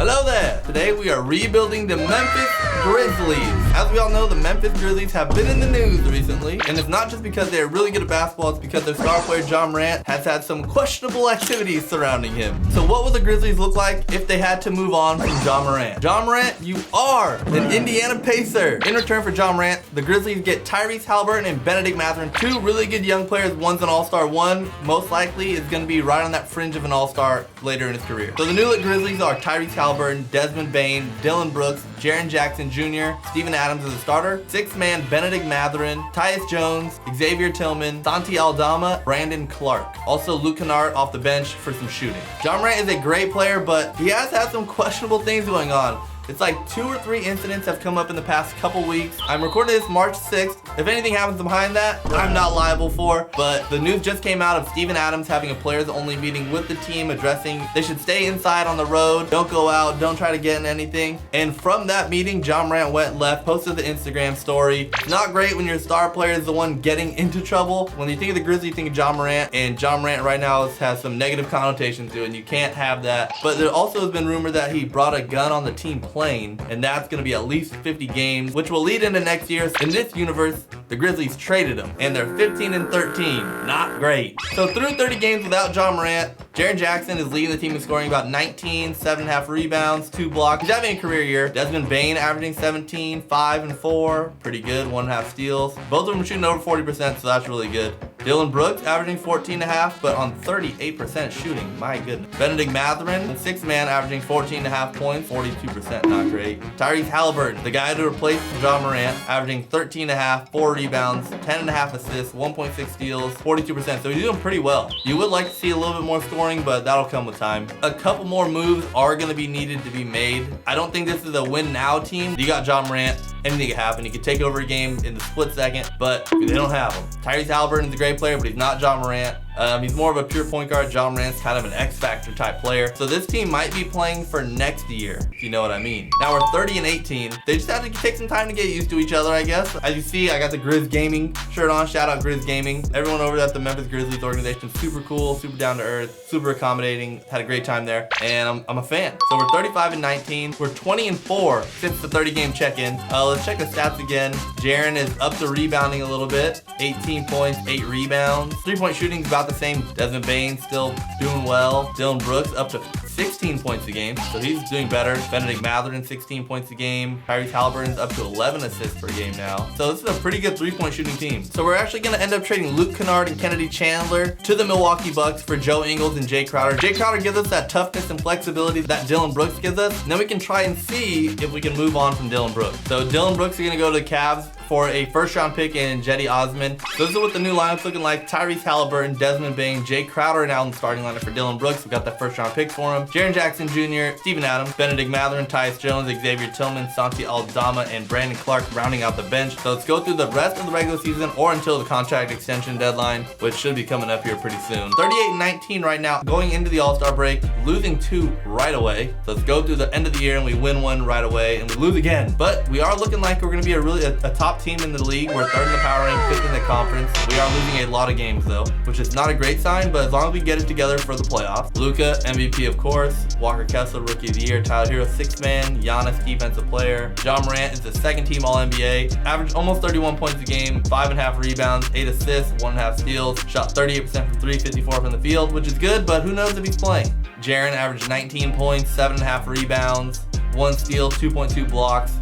Hello there! Today we are rebuilding the Memphis Grizzlies. As we all know, the Memphis Grizzlies have been in the news recently, and it's not just because they're really good at basketball, it's because their star player Ja Morant has had some questionable activities surrounding him. So what would the Grizzlies look like if they had to move on from Ja Morant? Ja Morant, you are an Indiana Pacer. In return for Ja Morant, the Grizzlies get Tyrese Haliburton and Benedict Mathurin, two really good young players. One's an all-star, one most likely is going to be right on that fringe of an all-star later in his career. So the new-look Grizzlies are Tyrese Haliburton, Desmond Bane, Dillon Brooks, Jaren Jackson Jr., Steven Adams as a starter, six-man Benedict Mathurin, Tyus Jones, Xavier Tillman, Santi Aldama, Brandon Clark. Also Luke Kennard off the bench for some shooting. Ja Morant is a great player, but he has had some questionable things going on. It's like 2 or 3 incidents have come up in the past couple weeks. I'm recording this March 6th. If anything happens behind that, I'm not liable for. But the news just came out of Steven Adams having a players-only meeting with the team addressing they should stay inside on the road, don't go out, don't try to get in anything. And from that meeting, Ja Morant went left, posted the Instagram story. It's not great when your star player is the one getting into trouble. When you think of the Grizzlies, you think of Ja Morant, and Ja Morant right now has some negative connotations to it, and you can't have that. But there also has been rumor that he brought a gun on the team plane, and that's going to be at least 50 games, which will lead into next year. In this universe, the Grizzlies traded him, and they're 15-13. Not great. So through 30 games without Ja Morant, Jaren Jackson is leading the team in scoring about 19, 7.5 rebounds, 2 blocks. He's having a career year. Desmond Bane averaging 17, 5 and 4. Pretty good, 1.5 steals. Both of them are shooting over 40%, so that's really good. Dillon Brooks averaging 14.5, but on 38% shooting. My goodness. Benedict Mathurin, 6-man, averaging 14.5 points, 42%. Not great. Tyrese Haliburton, the guy to replace Ja Morant, averaging 13.5, 4 rebounds, 10.5 assists, 1.6 steals, 42%. So he's doing pretty well. You would like to see a little bit more scoring, but that'll come with time. A couple more moves are going to be needed to be made. I don't think this is a win now team. You got Ja Morant. Anything can happen. He could take over a game in the split second, but they don't have him. Tyrese Haliburton's a great player, but he's not Ja Morant. He's more of a pure point guard. Ja Morant's kind of an X-Factor type player. So this team might be playing for next year, if you know what I mean. Now we're 30-18. They just have to take some time to get used to each other, I guess. As you see, I got the Grizz Gaming shirt on. Shout out Grizz Gaming. Everyone over at the Memphis Grizzlies organization, super cool, super down to earth, super accommodating. Had a great time there, and I'm a fan. So we're 35-19. We're 20-4 since the 30-game check-in. Let's check the stats again. Jaren is up to rebounding a little bit. 18 points, 8 rebounds. 3-point shooting is about the same. Desmond Bane still doing well. Dillon Brooks up to 16 points a game, so he's doing better. Benedict Mathurin, 16 points a game. Tyrese Haliburton's up to 11 assists per game now. So this is a pretty good 3-point shooting team. So we're actually going to end up trading Luke Kennard and Kennedy Chandler to the Milwaukee Bucks for Joe Ingles and Jay Crowder. Jay Crowder gives us that toughness and flexibility that Dillon Brooks gives us. And then we can try and see if we can move on from Dillon Brooks. So Dillon Brooks is going to go to the Cavs for a first-round pick in Jetty Osman. So this is what the new lineup's looking like. Tyrese Haliburton, Desmond Bane, Jay Crowder now in the starting lineup for Dillon Brooks. We got that first-round pick for him. Jaren Jackson Jr., Steven Adams, Benedict Mathurin, Tyus Jones, Xavier Tillman, Santi Aldama, and Brandon Clark rounding out the bench. So let's go through the rest of the regular season or until the contract extension deadline, which should be coming up here pretty soon. 38-19 right now, going into the All-Star break, losing 2 right away. So let's go through the end of the year and we win 1 right away and we lose again. But we are looking like we're going to be a top team in the league. We're 3rd in the power rank, 5th in the conference. We are losing a lot of games though, which is not a great sign, but as long as we get it together for the playoffs. Luka, MVP of course. Walker Kessler, Rookie of the Year. Tyler Hero, 6-man. Giannis, Defensive Player. Ja Morant is the 2nd team All-NBA. Averaged almost 31 points a game, 5.5 rebounds, 8 assists, 1.5 steals. Shot 38% from 3, 54 from the field, which is good, but who knows if he's playing. Jaren averaged 19 points, 7.5 rebounds, 1 steal, 2.2 blocks.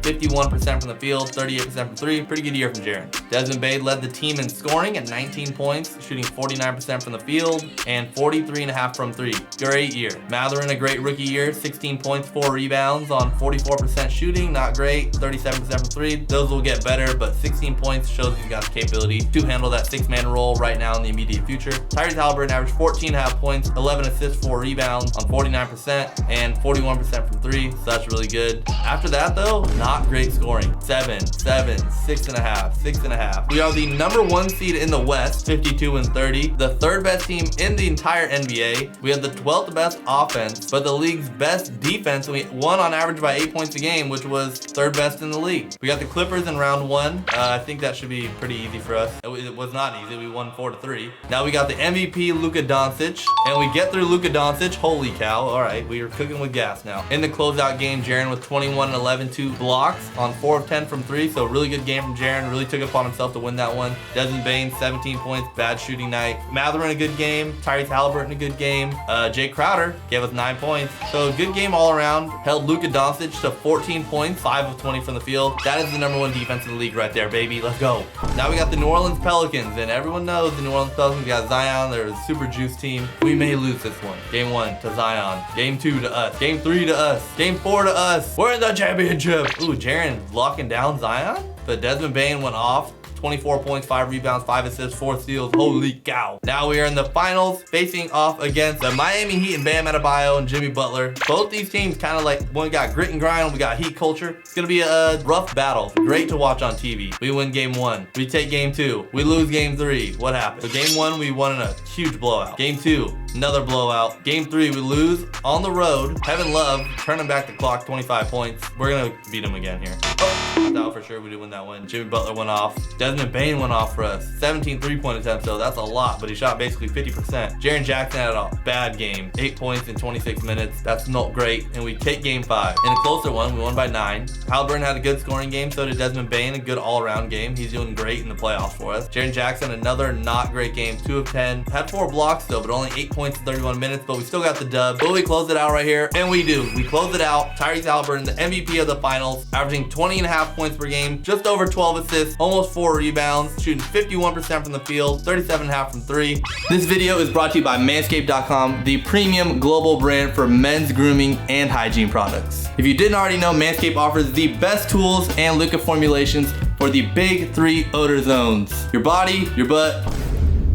51% from the field, 38% from 3. Pretty good year from Jaren. Desmond Bane led the team in scoring at 19 points, shooting 49% from the field and 43.5 from 3. Great year. Mathurin, a great rookie year, 16 points, 4 rebounds on 44% shooting. Not great. 37% from 3. Those will get better, but 16 points shows he's got the capability to handle that 6-man role right now in the immediate future. Tyrese Haliburton averaged 14.5 points, 11 assists, 4 rebounds on 49% and 41% from 3. So that's really good. After that though, not not great scoring. 7, 7, 6.5, 6.5. We are the #1 seed in the West, 52-30. The 3rd best team in the entire NBA. We have the 12th best offense, but the league's best defense. We won on average by 8 points a game, which was 3rd best in the league. We got the Clippers in round 1. I think that should be pretty easy for us. It was not easy. We won 4-3. Now we got the MVP, Luka Doncic, and we get through Luka Doncic. Holy cow. All right, we are cooking with gas now. In the closeout game, Jaren with 21 and 11, 2 blocks on 4 of 10 from 3, so really good game from Jaren. Really took it upon himself to win that one. Desmond Bane, 17 points, bad shooting night. Mathurin, a good game. Tyrese Halliburton, a good game. Jay Crowder gave us 9 points. So good game all around. Held Luka Doncic to 14 points, 5 of 20 from the field. That is the #1 defense in the league right there, baby. Let's go. Now we got the New Orleans Pelicans, and everyone knows the New Orleans Pelicans got Zion. They're a super juice team. We may lose this one. Game 1 to Zion. Game 2 to us. Game 3 to us. Game 4 to us. We're in the championship. Ooh, Jaren locking down Zion. But Desmond Bane went off. 24 points, 5 rebounds, 5 assists, 4 steals. Holy cow. Now we are in the finals facing off against the Miami Heat and Bam Adebayo and Jimmy Butler. Both these teams kind of like, one got grit and grind, we got Heat culture. It's going to be a rough battle. Great to watch on TV. We win game 1. We take game 2. We lose game 3. What happened? So game 1, we won in a huge blowout. Game 2, another blowout. Game 3, we lose on the road. Kevin Love turning back the clock, 25 points. We're going to beat him again here. Oh, I thought for sure we did win that one. Jimmy Butler went off. Desmond Bane went off for us. 17 3-point attempts, so that's a lot, but he shot basically 50%. Jaren Jackson had a bad game. 8 points in 26 minutes. That's not great. And we take game 5. In a closer one, we won by 9. Halliburton had a good scoring game, so did Desmond Bane, a good all-around game. He's doing great in the playoffs for us. Jaren Jackson, another not great game. 2 of 10. Had 4 blocks though, but only 8 points in 31 minutes, but we still got the dub. But we close it out right here, and we do. We close it out. Tyrese Halliburton, the MVP of the finals, averaging 20.5 points per game, just over 12 assists, almost 4 rebounds, shooting 51% from the field, 37.5 from 3. This video is brought to you by Manscaped.com, the premium global brand for men's grooming and hygiene products. If you didn't already know, Manscaped offers the best tools and liquid formulations for the big 3 odor zones: your body, your butt,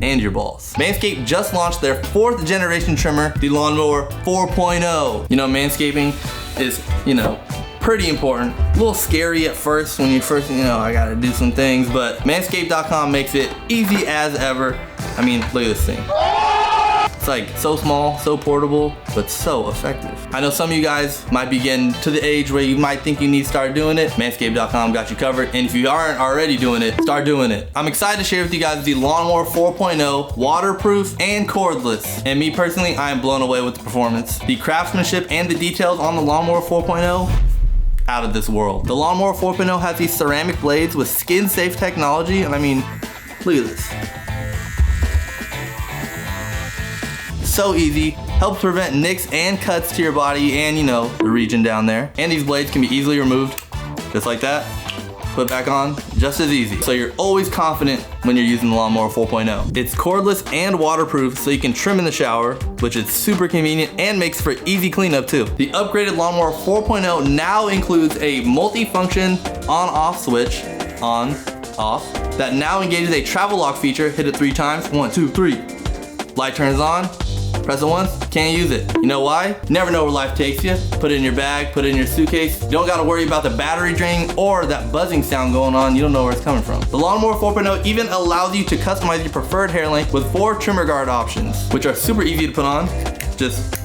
and your balls. Manscaped just launched their 4th generation trimmer, the Lawnmower 4.0. You know, manscaping is, pretty important. A little scary at first when you first, I gotta do some things, but Manscaped.com makes it easy as ever. I mean, look at this thing. It's like so small, so portable, but so effective. I know some of you guys might be getting to the age where you might think you need to start doing it. Manscaped.com got you covered. And if you aren't already doing it, start doing it. I'm excited to share with you guys the Lawnmower 4.0, waterproof and cordless. And me personally, I am blown away with the performance. The craftsmanship and the details on the Lawnmower 4.0, out of this world. The Lawnmower 4.0 has these ceramic blades with skin-safe technology, and I mean, look at this. So easy, helps prevent nicks and cuts to your body and, the region down there. And these blades can be easily removed, just like that. Put back on, just as easy. So you're always confident when you're using the Lawnmower 4.0. It's cordless and waterproof, so you can trim in the shower, which is super convenient and makes for easy cleanup too. The upgraded Lawnmower 4.0 now includes a multi-function on-off switch, on, off, that now engages a travel lock feature. Hit it 3 times, 1, 2, 3. Light turns on. Press it once, can't use it. You know why? You never know where life takes you. Put it in your bag, put it in your suitcase. You don't gotta worry about the battery draining or that buzzing sound going on. You don't know where it's coming from. The Lawnmower 4.0 even allows you to customize your preferred hair length with 4 trimmer guard options, which are super easy to put on. Just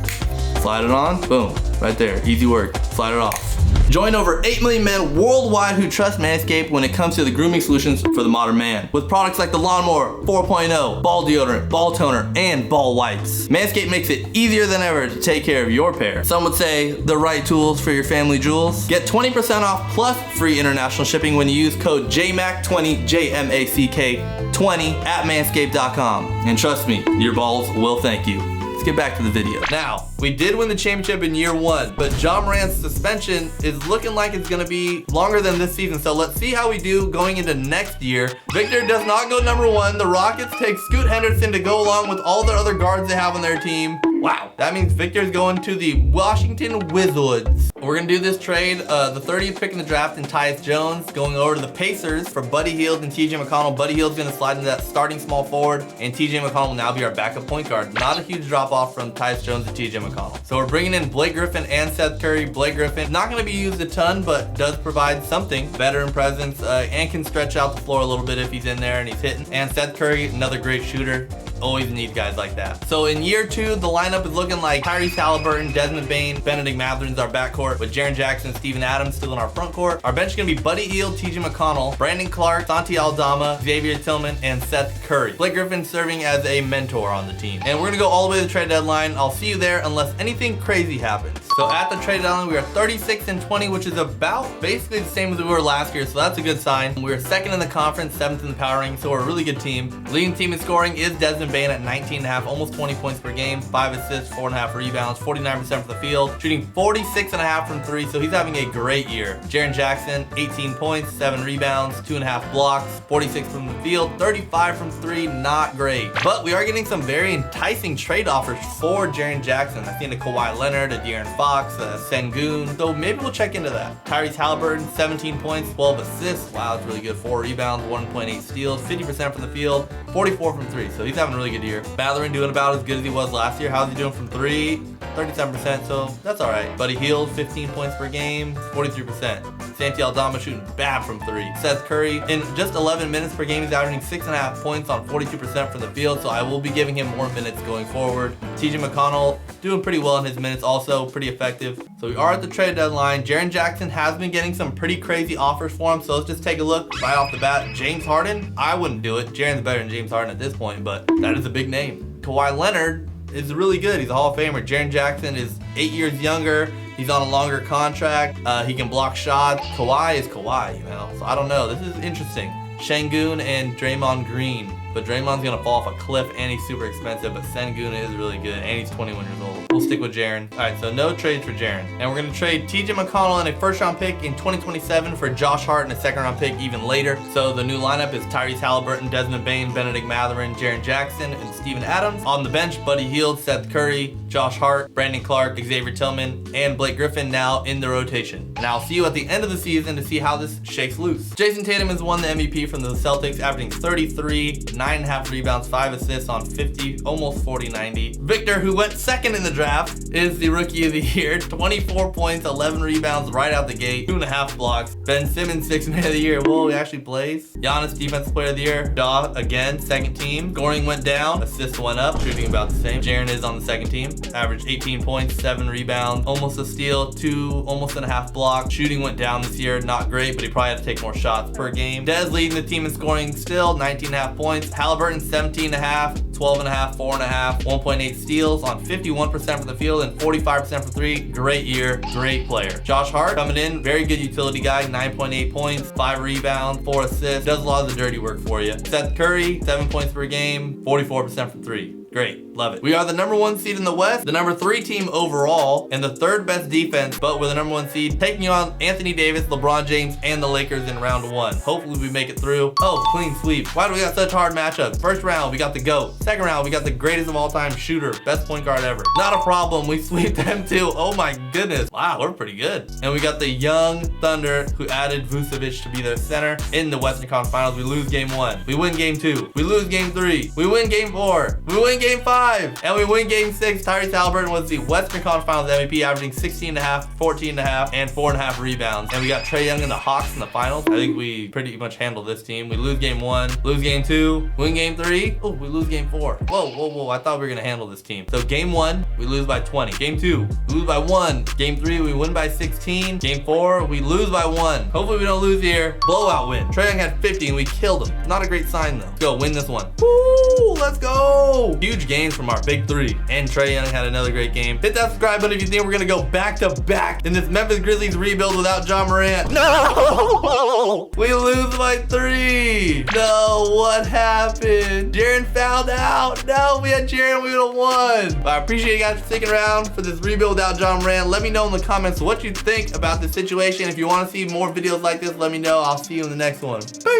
slide it on, boom, right there, easy work, slide it off. Join over 8 million men worldwide who trust Manscaped when it comes to the grooming solutions for the modern man. With products like the Lawnmower 4.0, ball deodorant, ball toner, and ball wipes. Manscaped makes it easier than ever to take care of your pair. Some would say the right tools for your family jewels. Get 20% off plus free international shipping when you use code JMAC20, JMACK20 at Manscaped.com. And trust me, your balls will thank you. Get back to the video. Now, we did win the championship in year 1, but Ja Morant's suspension is looking like it's gonna be longer than this season. So let's see how we do going into next year. Victor does not go #1. The Rockets take Scoot Henderson to go along with all the other guards they have on their team. Wow. That means Victor's going to the Washington Wizards. We're going to do this trade. The 30th pick in the draft and Tyus Jones going over to the Pacers for Buddy Hield and TJ McConnell. Buddy Hield's going to slide into that starting small forward, and TJ McConnell will now be our backup point guard. Not a huge drop off from Tyus Jones and TJ McConnell. So we're bringing in Blake Griffin and Seth Curry. Blake Griffin, not going to be used a ton, but does provide something. Veteran presence and can stretch out the floor a little bit if he's in there and he's hitting. And Seth Curry, another great shooter. Always need guys like that. So in year 2, the lineup is looking like Tyrese Halliburton, Desmond Bane, Benedict Matherin's our backcourt with Jaren Jackson and Steven Adams still in our front court. Our bench is going to be Buddy Hield, TJ McConnell, Brandon Clark, Santi Aldama, Xavier Tillman, and Seth Curry. Blake Griffin serving as a mentor on the team. And we're going to go all the way to the trade deadline. I'll see you there unless anything crazy happens. So at the trade deadline, we are 36-20, which is about basically the same as we were last year, so that's a good sign. We were 2nd in the conference, 7th in the power ranking, so we're a really good team. Leading team in scoring is Desmond Bane at 19.5, almost 20 points per game, 5 assists, 4.5 rebounds, 49% for the field, shooting 46.5 from 3, so he's having a great year. Jaren Jackson, 18 points, 7 rebounds, 2.5 blocks, 46 from the field, 35 from 3, not great. But we are getting some very enticing trade offers for Jaren Jackson. I've seen a Kawhi Leonard, a De'Aaron Fox, Sengun, so maybe we'll check into that. Tyrese Halliburton, 17 points, 12 assists. Wow, that's really good. 4 rebounds, 1.8 steals, 50% from the field, 44 from 3. So he's having a really good year. Matherin doing about as good as he was last year. How's he doing from 3? 37%, so that's all right. Buddy Hield, 15 points per game, 43%. Santi Aldama shooting bad from 3. Seth Curry, in just 11 minutes per game, he's averaging 6.5 points on 42% from the field, so I will be giving him more minutes going forward. TJ McConnell doing pretty well in his minutes, also pretty effective. So we are at the trade deadline. Jaren Jackson has been getting some pretty crazy offers for him, so let's just take a look right off the bat. James Harden, I wouldn't do it. Jaren's better than James Harden at this point, but that is a big name. Kawhi Leonard is really good. He's a Hall of Famer. Jaren Jackson is 8 years younger. He's on a longer contract. He can block shots. Kawhi is Kawhi, you know. So I don't know. This is interesting. Sengun and Draymond Green. But Draymond's going to fall off a cliff and he's super expensive. But Sengun is really good and he's 21 years old. We'll stick with Jaren. All right, so no trades for Jaren. And we're going to trade TJ McConnell and a first-round pick in 2027 for Josh Hart and a second-round pick even later. So the new lineup is Tyrese Halliburton, Desmond Bane, Benedict Matherin, Jaren Jackson, and Steven Adams. On the bench, Buddy Hield, Seth Curry, Josh Hart, Brandon Clark, Xavier Tillman, and Blake Griffin now in the rotation. And I'll see you at the end of the season to see how this shakes loose. Jason Tatum has won the MVP from the Celtics, averaging 33, 9.5 rebounds, 5 assists on 50, almost 40-90. Victor, who went 2nd in the draft, is the rookie of the year. 24 points, 11 rebounds right out the gate, 2.5 blocks. Ben Simmons, 6th man of the year. Whoa, he actually plays. Giannis, defensive player of the year. Daw, again, 2nd team. Scoring went down, assists went up, shooting about the same. Jaren is on the 2nd team. Averaged 18 points, 7 rebounds, almost a steal, 2, almost and a half blocks. Shooting went down this year, not great, but he probably had to take more shots per game. Dez leading the team in scoring still, 19.5 points. Halliburton, 17.5, 12.5, 4.5, 1.8 steals on 51% from the field and 45% from 3. Great year, great player. Josh Hart coming in, very good utility guy, 9.8 points, 5 rebounds, 4 assists, does a lot of the dirty work for you. Seth Curry, 7 points per game, 44% from 3. Great, love it. We are the #1 seed in the West, the #3 team overall, and the 3rd best defense, but we're the #1 seed, taking on Anthony Davis, LeBron James, and the Lakers in round 1. Hopefully we make it through. Oh, clean sweep. Why do we got such hard matchups? First round, we got the GOAT. Second round, we got the greatest of all time shooter, best point guard ever. Not a problem, we sweep them too. Oh my goodness. Wow, we're pretty good. And we got the young Thunder who added Vucevic to be their center in the Western Conference Finals. We lose game 1. We win game 2. We lose game 3. We win game 4. We win game 5. And we win game 6. Tyrese Halliburton was the Western Conference Finals MVP, averaging 16.5, 14.5, and 4.5 rebounds. And we got Trae Young and the Hawks in the finals. I think we pretty much handled this team. We lose game 1, lose game 2, win game 3. Oh, we lose game 4. Whoa, whoa, whoa. I thought we were going to handle this team. So game 1, we lose by 20. Game 2, we lose by 1. Game 3, we win by 16. Game 4, we lose by 1. Hopefully we don't lose here. Blowout win. Trae Young had 50 and we killed him. Not a great sign though. Let's go win this one. Woo, let's go. Huge games from our big 3. And Trae Young had another great game. Hit that subscribe button if you think we're going to go back to back in this Memphis Grizzlies rebuild without Ja Morant. No! We lose by 3. No, what happened? Jaren fouled out. No, we had Jaren, we would have won. But I appreciate you guys for sticking around for this rebuild without Ja Morant. Let me know in the comments what you think about the situation. If you want to see more videos like this, let me know. I'll see you in the next one. Peace.